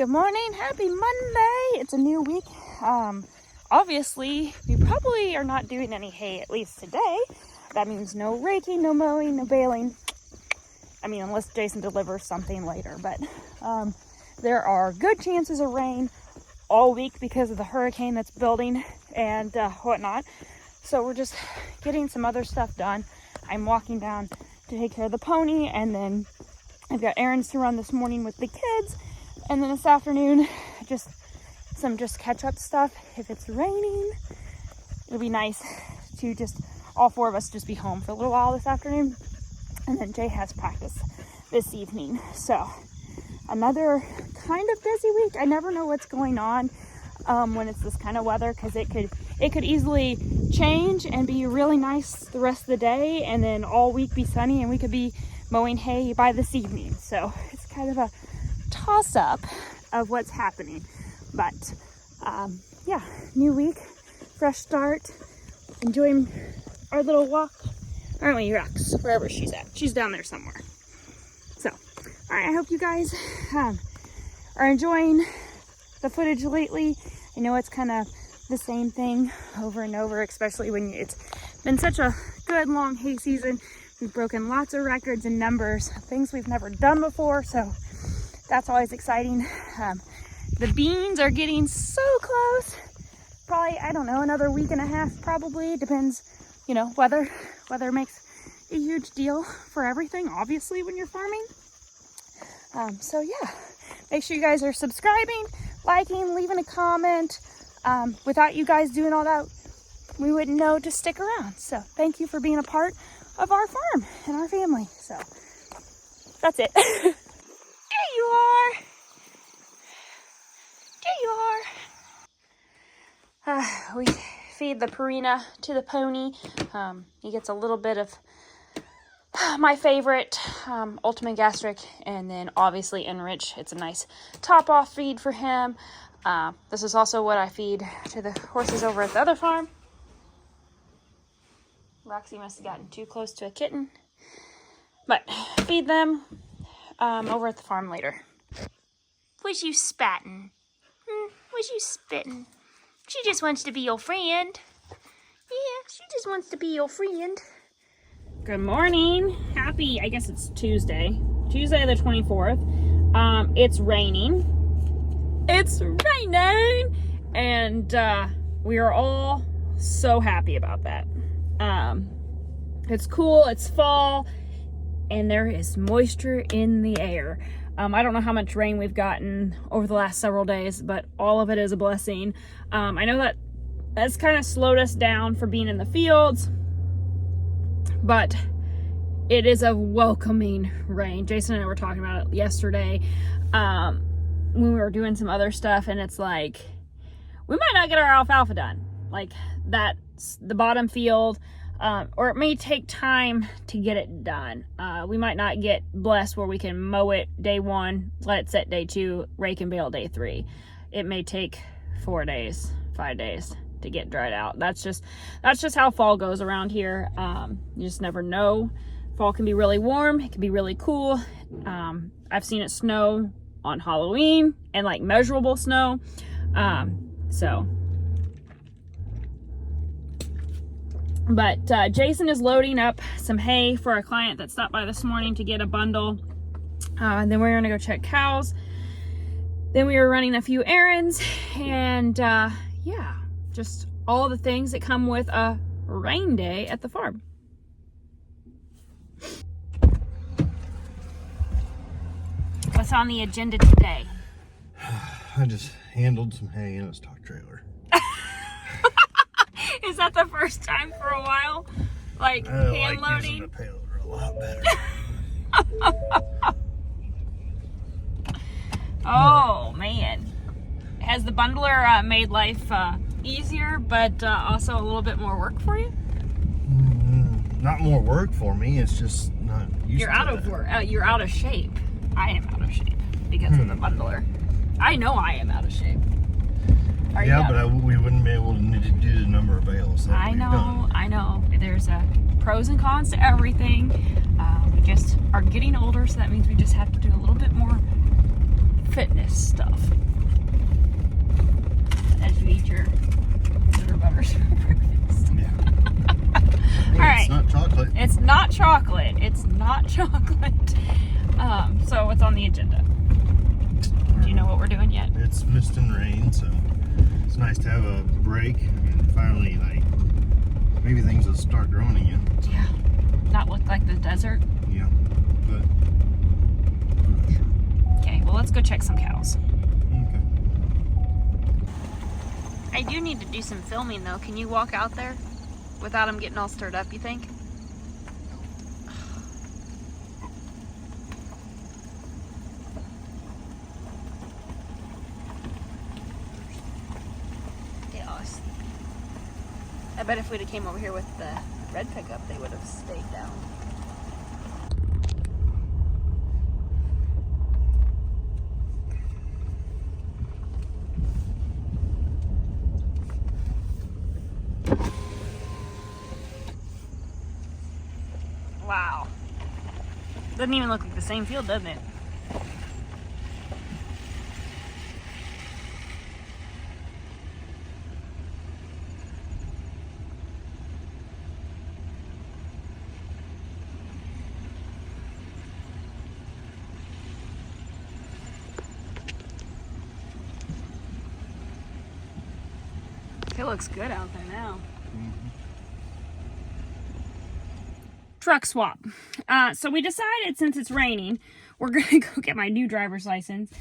Good morning, happy Monday. It's a new week. Obviously, we probably are not doing any hay, at least today. That means no raking, no mowing, no baling. I mean, unless Jason delivers something later, but there are good chances of rain all week because of the hurricane that's building and whatnot. So we're just getting some other stuff done. I'm walking down to take care of the pony, and then I've got errands to run this morning with the kids. And then this afternoon, just catch up stuff. If it's raining, it'll be nice to just all four of us just be home for a little while this afternoon. And then Jay has practice this evening. So another kind of busy week. I never know what's going on when it's this kind of weather, because it could easily change and be really nice the rest of the day, and then all week be sunny, and we could be mowing hay by this evening. So it's kind of a toss-up of what's happening. But yeah, new week, fresh start, enjoying our little walk. Aren't we, Rex? Wherever she's at. She's down there somewhere. So, all right, I hope you guys are enjoying the footage lately. I know it's kind of the same thing over and over, especially when it's been such a good long hay season. We've broken lots of records and numbers, things we've never done before, so that's always exciting. The beans are getting so close. Probably, I don't know, another week and a half probably. Depends, you know, weather makes a huge deal for everything, obviously, when you're farming. So yeah, make sure you guys are subscribing, liking, leaving a comment. Without you guys doing all that, we wouldn't know to stick around. So thank you for being a part of our farm and our family. So that's it. There you are. There you are. We feed the Purina to the pony. He gets a little bit of my favorite, Ultimate Gastric, and then obviously Enrich. It's a nice top-off feed for him. This is also what I feed to the horses over at the other farm. Roxy must have gotten too close to a kitten. But feed them over at the farm later. Was you spatting? Was you spitting? She just wants to be your friend. Yeah, she just wants to be your friend. Good morning. Happy, I guess it's Tuesday. Tuesday the 24th. It's raining. It's raining! And we are all so happy about that. It's cool, it's fall, and there is moisture in the air. I don't know how much rain we've gotten over the last several days, but all of it is a blessing. I know that that's kind of slowed us down for being in the fields, but it is a welcoming rain. Jason and I were talking about it yesterday when we were doing some other stuff, and it's like, we might not get our alfalfa done. Like, that's the bottom field, or it may take time to get it done. We might not get blessed where we can mow it day 1, let it set day 2, rake and bale day 3. It may take 4 days, 5 days to get dried out. That's just how fall goes around here. You just never know. Fall can be really warm. It can be really cool. I've seen it snow on Halloween, and like measurable snow. But Jason is loading up some hay for a client that stopped by this morning to get a bundle. Then we're gonna go check cows. Then we were running a few errands, and yeah, just all the things that come with a rain day at the farm. What's on the agenda today? I just handled some hay in a stock trailer. Is that the first time for a while? Like hand loading? The payloader a lot better. Oh man. Has the bundler made life easier, but also a little bit more work for you? Not more work for me, it's just not used You're out of work. You're out of shape. I am out of shape because of the bundler. I know I am out of shape. Yeah, but we wouldn't be able to do the number of bales. I know. There's pros and cons to everything. We just are getting older, so that means we just have to do a little bit more fitness stuff. As you eat your sugar butters for breakfast. Yeah. All right. It's not chocolate. It's not chocolate. It's not chocolate. So what's on the agenda? Do you know what we're doing yet? It's mist and rain, so it's nice to have a break and finally, like, maybe things will start growing again. Yeah. Not look like the desert. Yeah, but I'm not sure. Okay, well, let's go check some cows. Okay. I do need to do some filming, though. Can you walk out there without them getting all stirred up, you think? Yes. I bet if we'd have came over here with the red pickup, they would have stayed down. Wow. Doesn't even look like the same field, doesn't it? It looks good out there now. Truck swap. So we decided, since it's raining, we're gonna go get my new driver's license.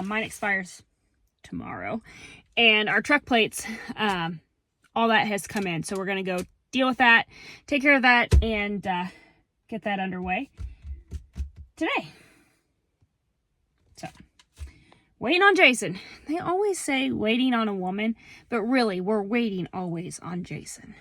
Mine expires tomorrow, and our truck plates, all that has come in. So we're gonna go deal with that, take care of that, and get that underway today. So, waiting on Jason. They always say waiting on a woman, but really, we're waiting always on Jason.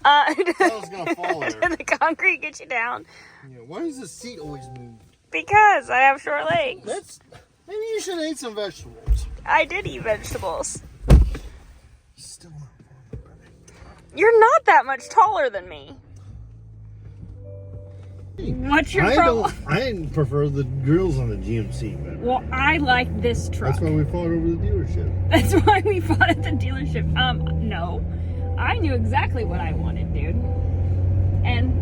I was gonna fall there. Did the concrete get you down? Yeah, why does the seat always move? Because I have short legs. Maybe you should eat some vegetables. I did eat vegetables. Still not falling better. You're not that much taller than me. What's your problem? I prefer the grills on the GMC better. Well, I like this truck. That's why we fought over the dealership. That's why we fought at the dealership. No. I knew exactly what I wanted, dude. And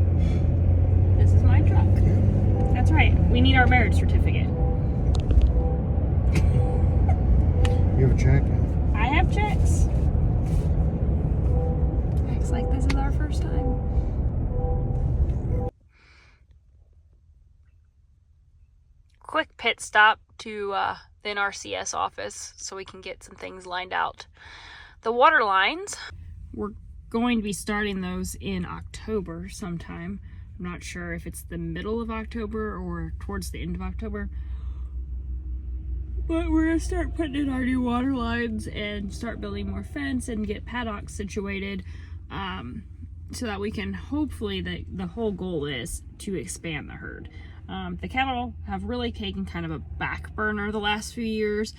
this is my truck. That's right. We need our marriage certificate. You have a check? I have checks. Acts like this is our first time. Quick pit stop to the NRCS office so we can get some things lined out. The water lines, we're going to be starting those in October sometime. I'm not sure if it's the middle of October or towards the end of October. But we're going to start putting in our new water lines and start building more fence and get paddocks situated so that we can, hopefully, the whole goal is to expand the herd. The cattle have really taken kind of a back burner the last few years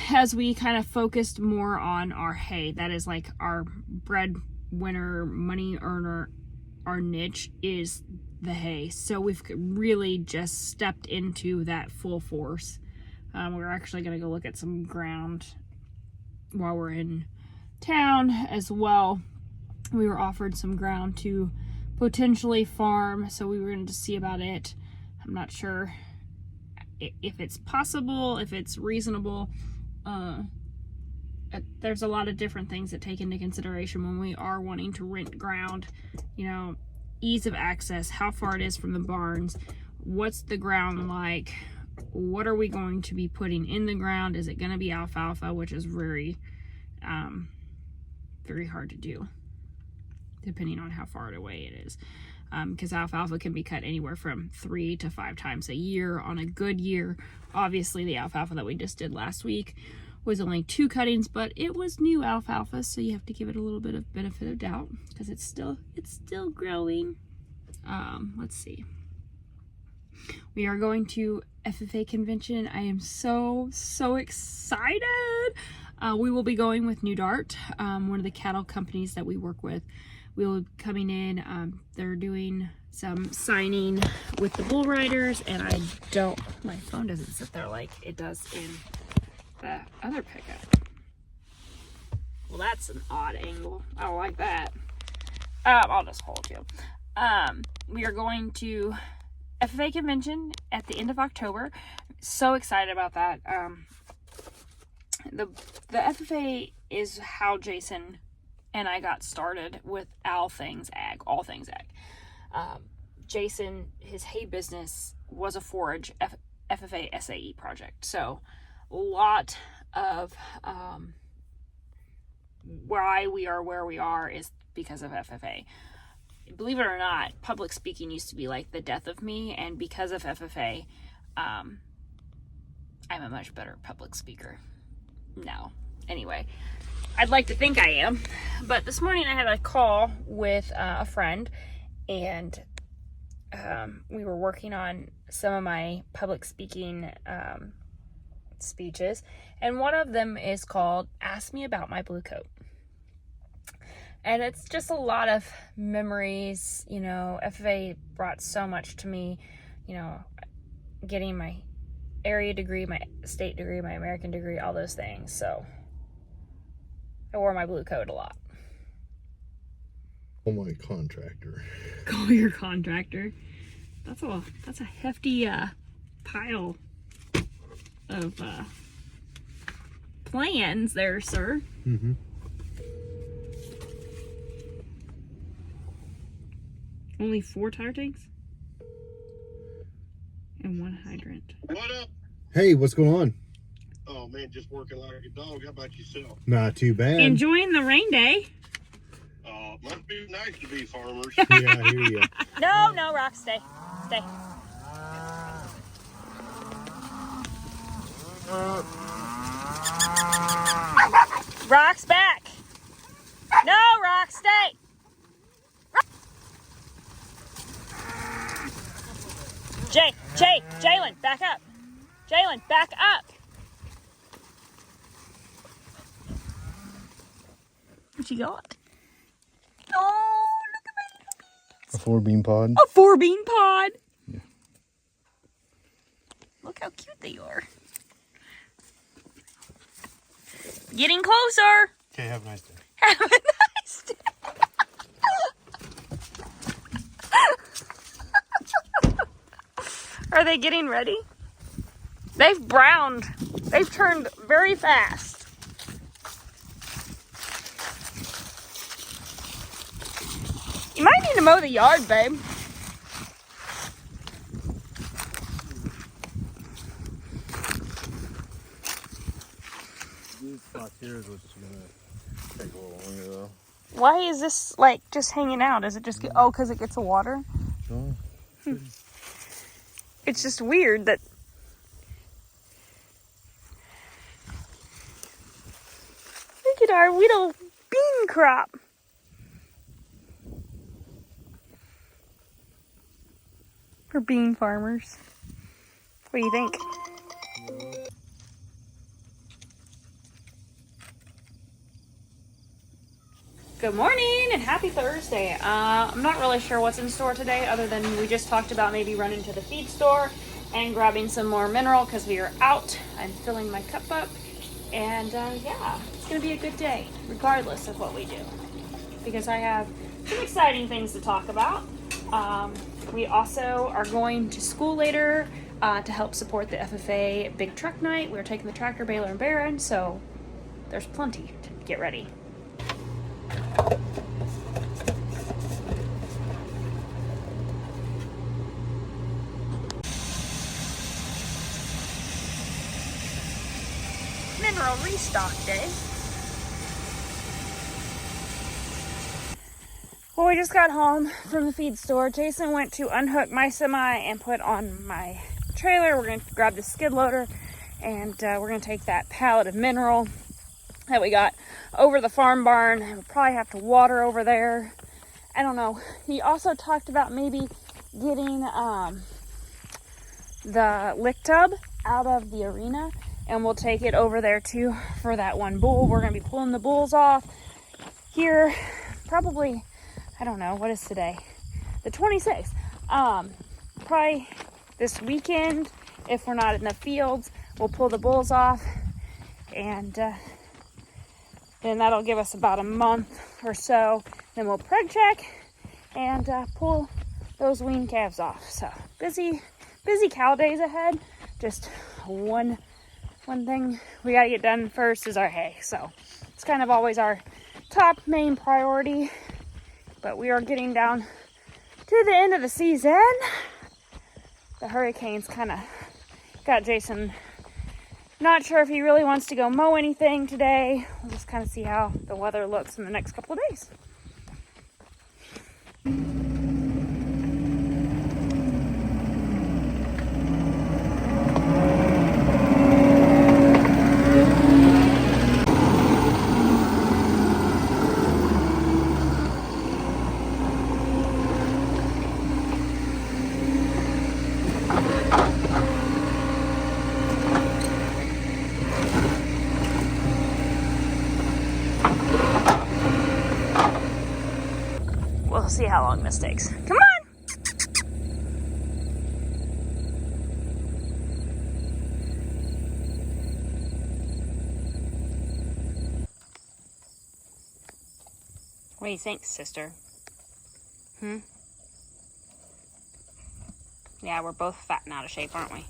as we kind of focused more on our hay. That is like our breadwinner, money earner. Our niche is the hay. So we've really just stepped into that full force. We're actually going to go look at some ground while we're in town as well. We were offered some ground to potentially farm, so we were going to see about it. I'm not sure if it's possible, if it's reasonable. There's a lot of different things that take into consideration when we are wanting to rent ground. You know, ease of access, how far it is from the barns, what's the ground like, what are we going to be putting in the ground, is it going to be alfalfa, which is very very hard to do depending on how far away it is. because alfalfa can be cut anywhere from 3 to 5 times a year on a good year. Obviously, the alfalfa that we just did last week was only 2 cuttings, but it was new alfalfa, so you have to give it a little bit of benefit of doubt because it's still growing. Let's see. We are going to FFA convention. I am so excited. We will be going with New Dart, one of the cattle companies that we work with. We will be coming in. They're doing some signing with the bull riders, and my phone doesn't sit there like it does in the other pickup. Well, that's an odd angle. I don't like that. I'll just hold you. We are going to FFA convention at the end of October. So excited about that. The FFA is how Jason and I got started with all things ag. Jason, his hay business was a forage FFA SAE project. So a lot of why we are where we are is because of FFA. Believe it or not, public speaking used to be like the death of me, and because of FFA, I'm a much better public speaker now. Anyway, I'd like to think I am, but this morning I had a call with a friend, and we were working on some of my public speaking speeches, and one of them is called Ask Me About My Blue Coat. And it's just a lot of memories. You know, FFA brought so much to me, you know, getting my area degree, my state degree, my American degree, all those things. So I wore my blue coat a lot. Oh, my contractor. Call your contractor. That's a hefty pile of plans there, sir. Mm-hmm. Only 4 tire tanks? And 1 hydrant. What up? Hey, what's going on? Oh man, just working like a dog. How about yourself? Not too bad. Enjoying the rain day. Must be nice to be farmers. Yeah, I hear you. No, Rock, stay. Rock's back. No, Rock, stay. Jalen, back up. Jalen, back up. What you got? Oh, look at A 4-bean pod. a 4-bean pod. Yeah. Look how cute they are. Getting closer. Okay, have a nice day. Have a nice day. Are they getting ready? They've browned. They've turned very fast. You might need to mow the yard, babe. These spots here is what's gonna take a little longer though. Why is this like just hanging out? Does it just get, because it gets the water? Oh. It's just weird that. Look at our little bean crop. We're bean farmers. What do you think? Good morning and happy Thursday. I'm not really sure what's in store today other than we just talked about maybe running to the feed store and grabbing some more mineral because we are out. I'm filling my cup up and yeah, it's gonna be a good day regardless of what we do because I have some exciting things to talk about. We also are going to school later to help support the FFA Big Truck Night. We're taking the tractor, baler, and barren, so there's plenty to get ready. Mineral restock day. Well, we just got home from the feed store. Jason went to unhook my semi and put on my trailer. We're going to grab the skid loader and we're going to take that pallet of mineral that we got over the farm barn. We'll probably have to water over there. I don't know. He also talked about maybe getting the lick tub out of the arena, and we'll take it over there too for that one bull. We're going to be pulling the bulls off here probably, I don't know, what is today? The 26th. Probably this weekend, if we're not in the fields, we'll pull the bulls off, and then that'll give us about a month or so. Then we'll preg check and pull those wean calves off. So busy cow days ahead. Just one thing we gotta get done first is our hay. So it's kind of always our top main priority. But we are getting down to the end of the season. The hurricanes kind of got Jason not sure if he really wants to go mow anything today. We'll just kind of see how the weather looks in the next couple of days. We'll see how long this takes. Come on! What do you think, sister? Yeah, we're both fat and out of shape, aren't we?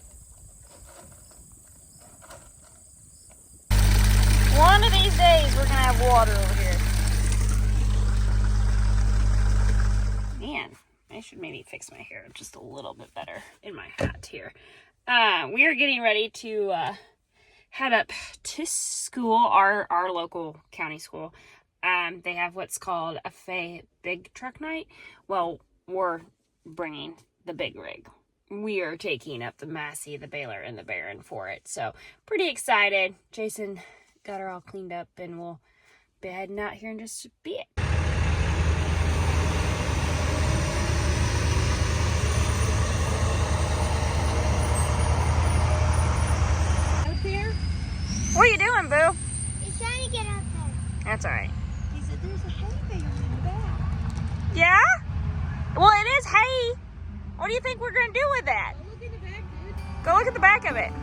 One of these days, we're gonna have water over here. Man, I should maybe fix my hair just a little bit better in my hat here. We are getting ready to head up to school, our local county school. They have what's called a big truck night. Well, we're bringing the big rig. We are taking up the Massey, the baler, and the Baron for it. So pretty excited. Jason got her all cleaned up, and we'll be heading out here in just a bit. What are you doing, Boo? He's trying to get out there. That's all right. He said there's a hay bale in the back. Yeah? Well, it is hay. What do you think we're going to do with that? Go look in the back, dude. Go look at the back of it.